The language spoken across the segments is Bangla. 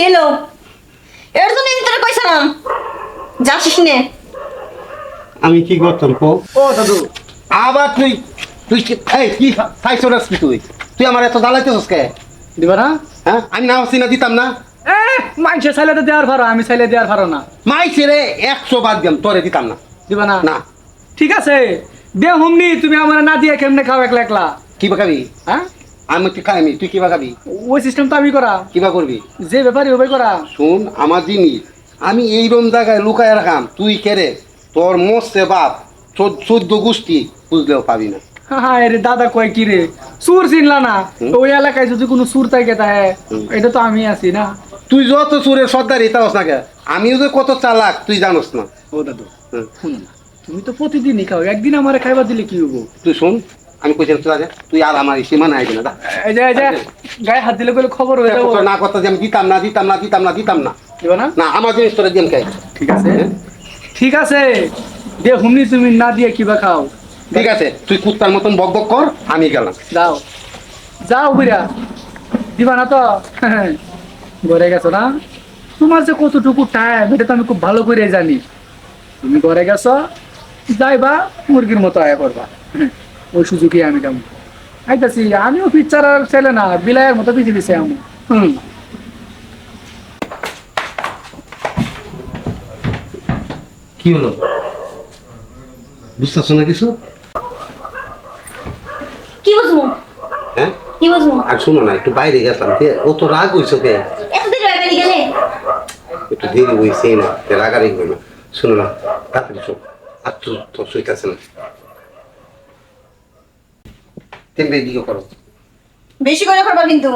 কেলো এর জন্য তোরে কইছিলাম যাসিস নে। আমি কি করতাম কো? ও দাদু আবার তুই তুই এই কি ফাইছরাস কি তুই? তুই আমার এত জ্বালাইতেছস কে? দিবা না? হ্যাঁ আমি না হসি না দিতাম না। এ মাইনছে চাইলে তো দেওয়ার পারো, আমি চাইলে দেওয়ার পারো না। মাইছে রে 100 বাদ দিম তোরে দিতাম না। দিবা না? না। ঠিক আছে দে হুমনি, তুমি আমার না দিয়ে কেমনে খাও একলা একলা? কি বাকাবি? হ্যাঁ আমি কি খাই আমি তুই কি বাকাবি? ওই সিস্টেম তো আমি করা, কি বা করবি? যে ব্যাপারই হবে করা। শুন আমার জিনিস আমি এইরকম জায়গায় লুকায় রাখাম তুই কেরে তোর মোসে বাপ 14 গোষ্ঠী বুঝলেও পাবি না। হ্যাঁ রে দাদা কয় কি রে সুর চিনলা না? তো ওই এলাকায় যদি কোনো সুর থাকে তাহে এটা তো আমি আছি না। তুই যত চোরের সর্দারি তাওস না কে, আমিও যে কত চালাক তুই জানোস না। ও দাদু শুনো না, তুমি তো প্রতিদিনই খাও, একদিন আমার খাইবার দিলে কি হবো? তুই শোন আমি কইছিলাম তুই আগে তুই আর আমার সীমানা আইবি না দা। এই যে গায়ে হাত দিলে বলে খবর হয়ে যাবো। না কথা যে আমি দিতাম না দিতাম না দিতাম না দিতাম না। দিবা না? না আমার জিনিস তোরা দিম খাই। ঠিক আছে ঠিক আছে দে হুমনি, তুমি না দিয়ে কিবা খাও। ঠিক আছে তুই কুত্তার মতন বক বক কর আমি গেলাম। যাও যাও বুড়া, দিবা না তো? ঘরে গেছো না? তোমার যে কতটুকু টাইম এটা তো আমি খুব ভালো করে জানি। তুমি ঘরে গেছো, যাইবা মুরগির মতো আয়া করবা, ওই সুযোগই আমি কেমন আইতাছি। আমিও পিকচার আর ছেলে না, বিলাইয়ের মতো পিছিয়ে দিছে আমি। কি হলো বুঝতেছ না কিছু? কি বুঝবো? হ্যাঁ কি বুঝবো? আর শোনো না একটু বাইরে গেছিলাম ও তো রাগ হইছো কে? এত দেরি হয়ে গেলে একটু দেরি হয়েছে না রাগারাগি হইল না। শোনো না তাড়াতাড়ি শোন আর তো শুইতেছে না তেমনি দিকে করো। বেশি করে করবা কিন্তু,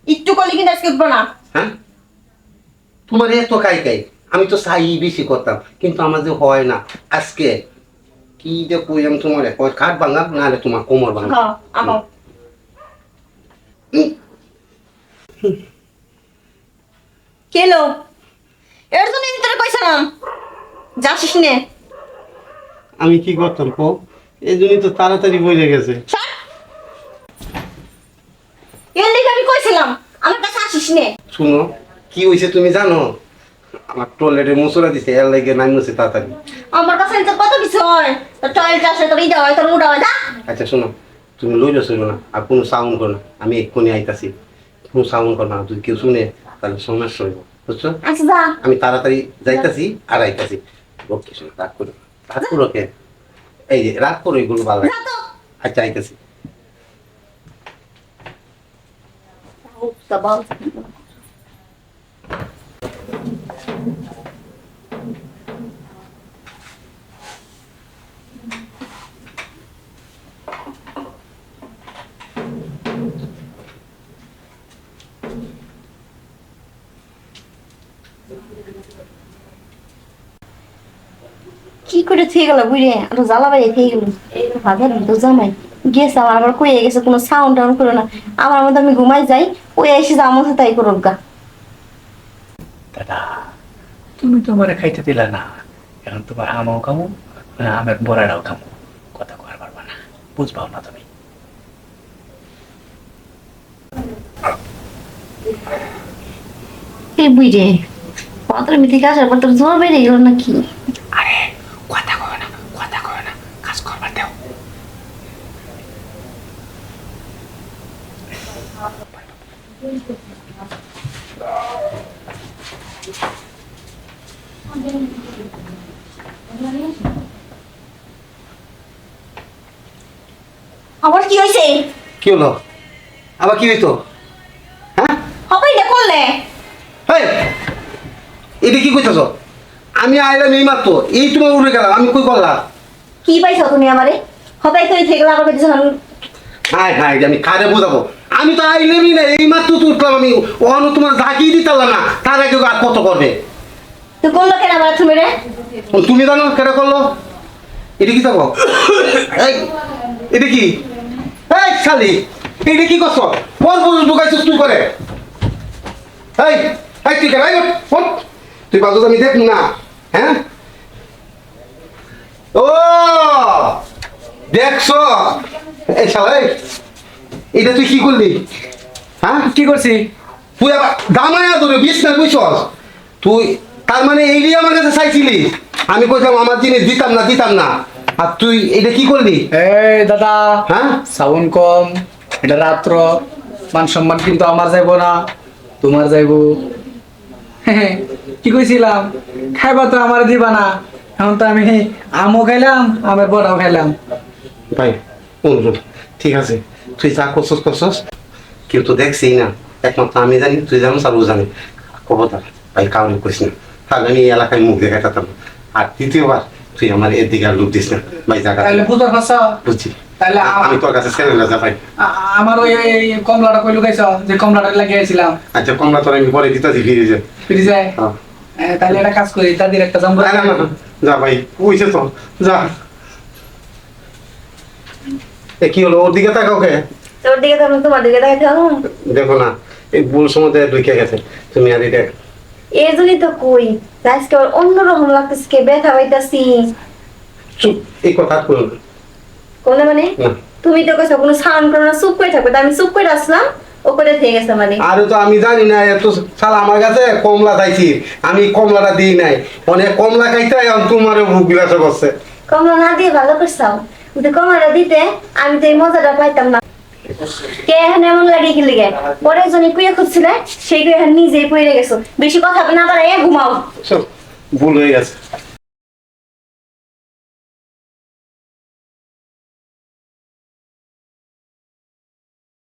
একটু করলে কিন্তু আজকে উঠবো না। হ্যাঁ তোমার এত কাই কাই, আমি তো চাই বেশি করতাম কিন্তু আমার যে হয় না। আজকে কি যে কইলাম তোমার কাঠ ভাঙা নাহলে তোমার কোমর ভাঙা। হ্যাঁ আমো কেলো এর জন্য তোরে কইছিলাম যাসিস নে। আমি কি করতাম কো? এই জন্যই তো তাড়াতাড়ি বইলে গেছে। এর লিগে আমি কইছিলাম আমার কাছে আসিস নে। শুনো কি হয়েছে তুমি জানো? আমার টয়লেটে মুসুরা দিছে এর লাগে নামিয়েছে তাড়াতাড়ি। আমার কাছে তো কত কিছু হয়, তোর টয়লেট আসে, তোর ইটা হয়, তোর উড়া হয়। যা আচ্ছা শোনো তুমি লইলো শুনো না আর কোনো সাউন্ড করো না, আমি এক্ষুনি আইতাছি। কোনো সাউন্ড করো না, যদি কেউ শুনে তাহলে সমস্যা হইব বুঝছো? আচ্ছা যা। আমি তাড়াতাড়ি যাইতাছি আর আইতাছি। ওকে শোনো রাগ করো, রাগ করো কে? এই যে রাগ করো এগুলো ভালো লাগে। যা তো। আচ্ছা আইতাছি। কি করে থেকে গেল বুঝে, আরো জ্বালা বাইরে থেকে গেল। ভাজার তো জামাই গেছে আমার, আবার কয়ে গেছে কোনো সাউন্ড টাউন্ড করো না। আমার মধ্যে আমি ঘুমাই যাই, ওই এসে যা মতো তাই করুক গা। দাদা তুমি তো আমার খাইতে দিলা না, এখন তোমার আমাও খামো আমার বড়াটাও খামো, কথা কর পারবা না, বুঝবাও না তুমি। এই বুঝে মাত্র আমি থেকে আসার পর তোর জ্বর বেড়ে গেল নাকি? আরে কথা কয় না, কথা কয় না, কাজ করবার দেও। আবার কি হয়েছে? কি হলো আবার কি হইতো? হ্যাঁ হবে এটা করলে? এই এটা কি কইতেছ? আমি আইলাম এই মাত্র, এই তোমার উঠে গেলাম, আমি কই করলাম? কি পাইছো তুমি আমারে? হতাই তো থেকে লাগা পেয়েছো আমি। হাই হাই আমি কারে বোঝাবো? আমি তো আইলেমই না, এই মাত্র তো উঠলাম আমি। অন্য তোমার জাগিয়ে দিতে পারলাম না, তার আগে আর কত করবে? তো করলো কেন আমার তুমি রে? তুমি জানো কেটে করলো? এটা কি থাকো? এই এটা কি? এই শালি এটা কি করছো? কোন পুরুষ ঢুকাইছিস তুই করে? এই এই তুই কেন? তুই বাজু আমি দেখুন না। হ্যাঁ ও দেখছো? এই শালা এটা তুই কি করলি? হ্যাঁ কি করছি? তুই আবার দামায়া ধরে বিছনা বুঝছস তুই তার মানে এইটাই আমার কাছে চাইছিলি আমি কইতাম আমার জিনিস দিতাম না আর তুই এটা কি করলি এই দাদা হ্যাঁ সাউন্ড কম, এটা রাত্র, মান সম্মান কিন্তু আমার যাইবো না, তোমার যাইবো। কি কইছিলাম খাইবা তো আমার দিবা না, এখন তো আমি আমও খাইলাম আমের বড়াও খাইলাম। ভাই অনুরোধ ঠিক আছে তুই যা করছস কেউ তো দেখছি না, একমাত্র আমি জানি তুই জানো আর ও জানে খবরদার ভাই কাউরে কইস না, তাহলে আমি এই এলাকায় মুখ দেখাতাম। আর দ্বিতীয়বার তুই আমার এর দিকে আর লোক দিস না ভাই জায়গা তাহলে বুঝতে পারছ, বুঝছি তাহলে আমি তোর কাছে ছেড়ে না যা ভাই। আমার ওই কমলাটা কই লুকাইছ, যে কমলাটা লাগিয়েছিলাম আচ্ছা কমলা তোর আমি পরে দিতেছি ফিরে যা ফিরে যায়। তাহলে একটা কাজ করি, দাদির একটা জম্বর না যা ভাই কইছে তো যা। এ কি হলো ওর দিকে তাকাও কে তোর দিকে তো আমি তোমার দিকে দেখাতে হবে। দেখো না এই ভুল সময় ঢুকে গেছে তুমি আর এটা এই জন্যই তো কই আজকে ওর অন্যরকম লাগতেছে, কে ব্যথা পাইতাছি। চুপ এই কথা আর করো না। কোনে মানে না। তুমি তো কইছো কোনো সাউন্ড করো না, চুপ করে থাকবে, তা আমি চুপ করে আসলাম, ও করে থেকে গেছে মানে। আরে তো আমি জানি না এত শালা আমার কাছে কমলা চাইছি আমি কমলাটা দিই নাই অনেক কমলা খাইতে এখন তোমার ভুক বিলাস করছে কমলা না দিয়ে ভালো করছাও, কিন্তু কমলাটা দিতে আমি তো এই মজাটা পাইতাম না। কে এখন এমন লাগে কি লিগে পরে জনি কুয়ে খুঁজছিলে সেই কুয়ে এখন নিজেই পড়ে গেছো। বেশি কথা না বাড়াইয়া ঘুমাও। সব ভুল হয়ে গেছে